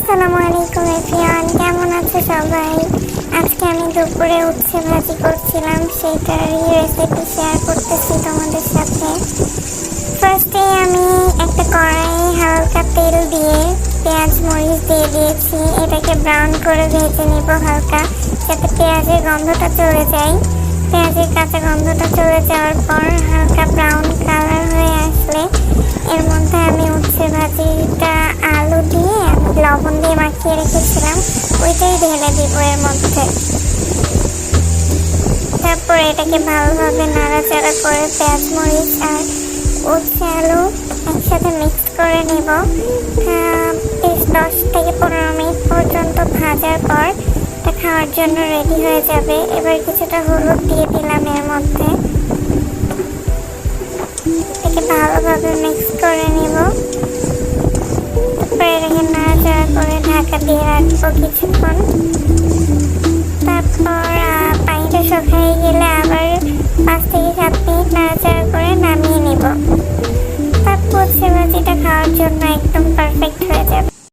আসসালামু আলাইকুম এভরিওয়ান, কেমন আছে সবাই? আজকে আমি দুপুরে উচ্ছে ভাজি করছিলাম, সেটারই রেসিপি শেয়ার করতেছি তোমাদের সাথে। ফার্স্টেই আমি একটা কড়াইয়ে হালকা তেল দিয়ে পেঁয়াজ মরিচ দিয়ে দিয়েছি। এটাকে ব্রাউন করে ভেজে নিব হালকা, যাতে পেঁয়াজের গন্ধটা চলে যায়। পেঁয়াজের কাঁচা গন্ধটা চলে যাওয়ার পর হালকা ব্রাউন কালার হয়ে আসলে এর মধ্যে আমি উচ্ছে ভাজিটা আলু দিয়ে আমি লবণ দিয়ে মাখিয়ে রেখেছিলাম, ওইটাই ঢেলে দিব এর মধ্যে। তারপর এটাকে ভালোভাবে নাড়াচাড়া করে পেঁয়াজ মরিচ আর উচ্ছে আলু একসাথে মিক্স করে নিব। 10 থেকে 15 মিনিট পর্যন্ত ভাজার পর এটা খাওয়ার জন্য রেডি হয়ে যাবে। এবার কিছুটা হলুদ দিয়ে দিলাম এর মধ্যে, এটাকে ভালোভাবে মিক্স করে নিব। তারপরে এটাকে নাড়াচাড়া করে ঢাকা দিয়ে রাখবো কিছুক্ষণ। তারপর পানিটা শুকিয়ে গেলে আবার 5 থেকে 7 মিনিট নাড়াচাড়া করে নামিয়ে নিব। তারপর উচ্ছে ভাজিটা খাওয়ার জন্য একদম পারফেক্ট হয়ে যাবে।